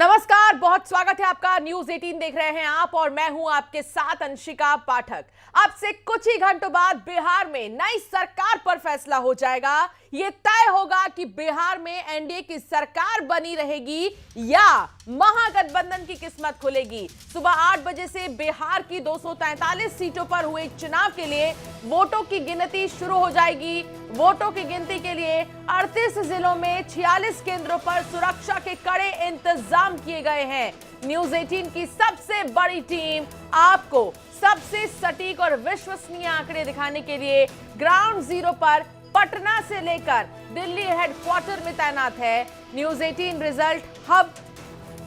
नमस्कार, बहुत स्वागत है आपका। न्यूज 18 देख रहे हैं आप और मैं हूं आपके साथ अंशिका पाठक। अब से कुछ ही घंटों बाद बिहार में नई सरकार पर फैसला हो जाएगा। यह तय होगा कि बिहार में एनडीए की सरकार बनी रहेगी या महागठबंधन की किस्मत खुलेगी। सुबह 8 बजे से बिहार की 243 सीटों पर हुए चुनाव के लिए वोटों की गिनती शुरू हो जाएगी। वोटों की गिनती के लिए 38 जिलों में 46 केंद्रों पर सुरक्षा के कड़े इंतजाम किए गए हैं। न्यूज 18 की सबसे बड़ी टीम आपको सबसे सटीक और विश्वसनीय आंकड़े दिखाने के लिए ग्राउंड जीरो पर पटना से लेकर दिल्ली हेडक्वार्टर में तैनात है। न्यूज 18 रिजल्ट हब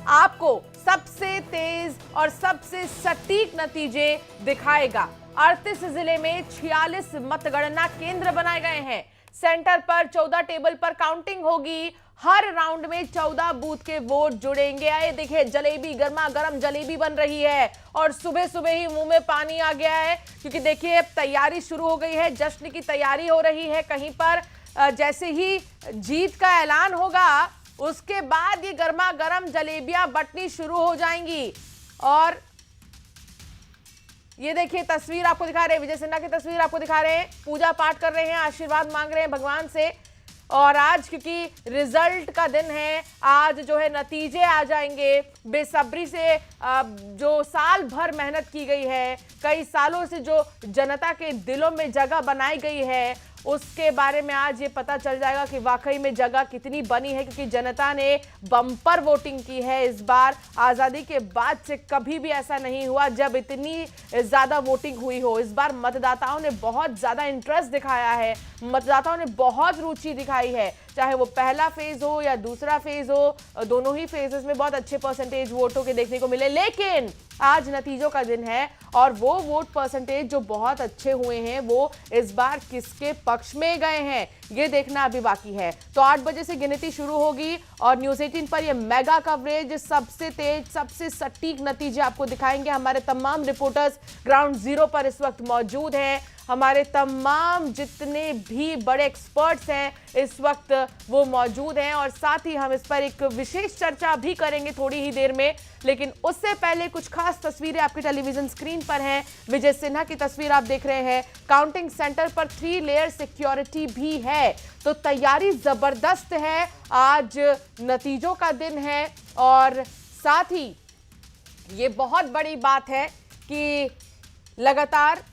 आपको सबसे तेज और सबसे सटीक नतीजे दिखाएगा। 38 जिले में 46 मतगणना केंद्र बनाए गए हैं। सेंटर पर 14 टेबल पर काउंटिंग होगी। हर राउंड में 14 बूथ के वोट जुड़ेंगे। आए देखिए, जलेबी, गर्मा गर्म जलेबी बन रही है और सुबह सुबह ही मुंह में पानी आ गया है, क्योंकि देखिए तैयारी शुरू हो गई है। जश्न की तैयारी हो रही है। कहीं पर जैसे ही जीत का ऐलान होगा उसके बाद ये गर्मा गर्म जलेबियां बंटनी शुरू हो जाएंगी। और ये देखिए तस्वीर आपको दिखा रहे हैं, विजय सिन्हा की तस्वीर आपको दिखा रहे हैं। पूजा पाठ कर रहे हैं, आशीर्वाद मांग रहे हैं भगवान से। और आज क्योंकि रिजल्ट का दिन है, आज जो है नतीजे आ जाएंगे। बेसब्री से जो साल भर मेहनत की गई है, कई सालों से जो जनता के दिलों में जगह बनाई गई है, उसके बारे में आज ये पता चल जाएगा कि वाकई में जगह कितनी बनी है। क्योंकि जनता ने बम्पर वोटिंग की है इस बार। आजादी के बाद से कभी भी ऐसा नहीं हुआ जब इतनी ज्यादा वोटिंग हुई हो। इस बार मतदाताओं ने बहुत ज्यादा इंटरेस्ट दिखाया है, मतदाताओं ने बहुत रुचि दिखाई है। चाहे वो पहला फेज हो या दूसरा फेज हो, दोनों ही फेजेस में बहुत अच्छे परसेंटेज वोटों के देखने को मिले। लेकिन आज नतीजों का दिन है और वो वोट परसेंटेज जो बहुत अच्छे हुए हैं वो इस बार किसके पक्ष में गए हैं ये देखना अभी बाकी है। तो 8 बजे से गिनती शुरू होगी और न्यूज 18 पर ये मेगा कवरेज, सबसे तेज, सबसे सटीक नतीजे आपको दिखाएंगे। हमारे तमाम रिपोर्टर्स ग्राउंड जीरो पर इस वक्त मौजूद हैं। हमारे तमाम जितने भी बड़े एक्सपर्ट्स हैं इस वक्त वो मौजूद हैं और साथ ही हम इस पर एक विशेष चर्चा भी करेंगे थोड़ी ही देर में। लेकिन उससे पहले कुछ खास तस्वीरें आपके टेलीविजन स्क्रीन पर हैं। विजय सिन्हा की तस्वीर आप देख रहे हैं। काउंटिंग सेंटर पर 3 लेयर सिक्योरिटी भी है, तो तैयारी जबरदस्त है। आज नतीजों का दिन है और साथ ही ये बहुत बड़ी बात है कि लगातार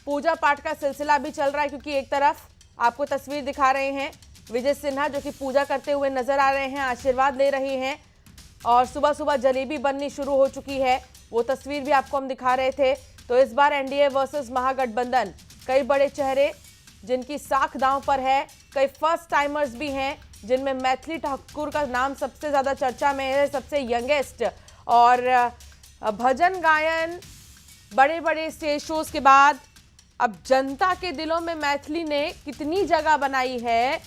पूजा पाठ का सिलसिला भी चल रहा है। क्योंकि एक तरफ आपको तस्वीर दिखा रहे हैं विजय सिन्हा जो कि पूजा करते हुए नजर आ रहे हैं, आशीर्वाद ले रहे हैं और सुबह सुबह जलेबी बननी शुरू हो चुकी है। वो तस्वीर भी आपको हम दिखा रहे थे। तो इस बार एनडीए वर्सेस महागठबंधन, कई बड़े चेहरे जिनकी साख दांव पर है, कई फर्स्ट टाइमर्स भी हैं जिनमें मैथिली ठाकुर का नाम सबसे ज्यादा चर्चा में है, सबसे यंगेस्ट। और भजन गायन, बड़े बड़े स्टेज शोज के बाद अब जनता के दिलों में मैथिली ने कितनी जगह बनाई है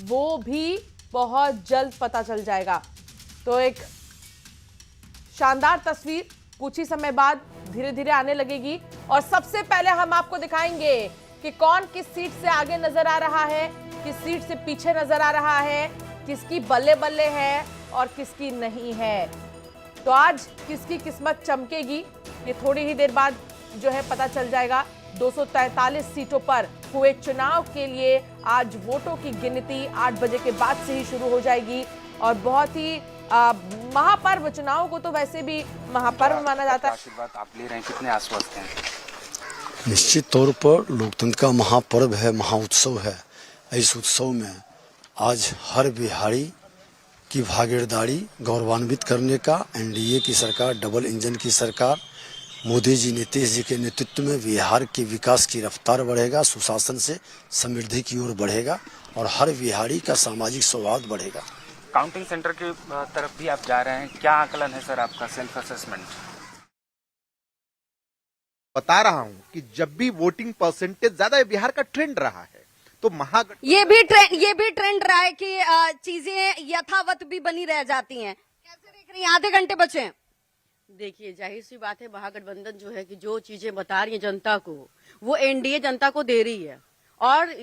वो भी बहुत जल्द पता चल जाएगा। तो एक शानदार तस्वीर कुछ ही समय बाद धीरे धीरे आने लगेगी और सबसे पहले हम आपको दिखाएंगे कि कौन किस सीट से आगे नजर आ रहा है, किस सीट से पीछे नजर आ रहा है, किसकी बल्ले बल्ले है और किसकी नहीं है। तो आज किसकी किस्मत चमकेगी ये थोड़ी ही देर बाद जो है पता चल जाएगा। 243 सीटों पर हुए चुनाव के लिए आज वोटों की गिनती 8 बजे के बाद से ही शुरू हो जाएगी और बहुत ही महापर्व, चुनाव को तो वैसे भी महापर्व माना जाता है। आशीर्वाद आप ले रहे हैं, कितने आश्वस्त हैं? निश्चित तौर पर लोकतंत्र का महापर्व है, महाउत्सव है। इस उत्सव में आज हर बिहारी की भागीदारी गौरवान्वित करने का एनडीए की सरकार, डबल इंजन की सरकार, मोदी जी, नीतीश जी के नेतृत्व में बिहार के विकास की रफ्तार बढ़ेगा, सुशासन से समृद्धि की ओर बढ़ेगा और हर बिहारी का सामाजिक सौहार्द बढ़ेगा। काउंटिंग सेंटर की तरफ भी आप जा रहे हैं, क्या आकलन है सर आपका, सेल्फ असेसमेंट? बता रहा हूं कि जब भी वोटिंग परसेंटेज ज्यादा है, बिहार का ट्रेंड रहा है, तो ये भी ट्रेंड रहा है कि चीजें यथावत भी बनी रह जाती हैं। कैसे देख रही हैं? आधे घंटे बचे हैं। देखिए, जाहिर सी बात है, महागठबंधन जो है कि जो चीजें बता रही है जनता को वो एनडीए जनता को दे रही है और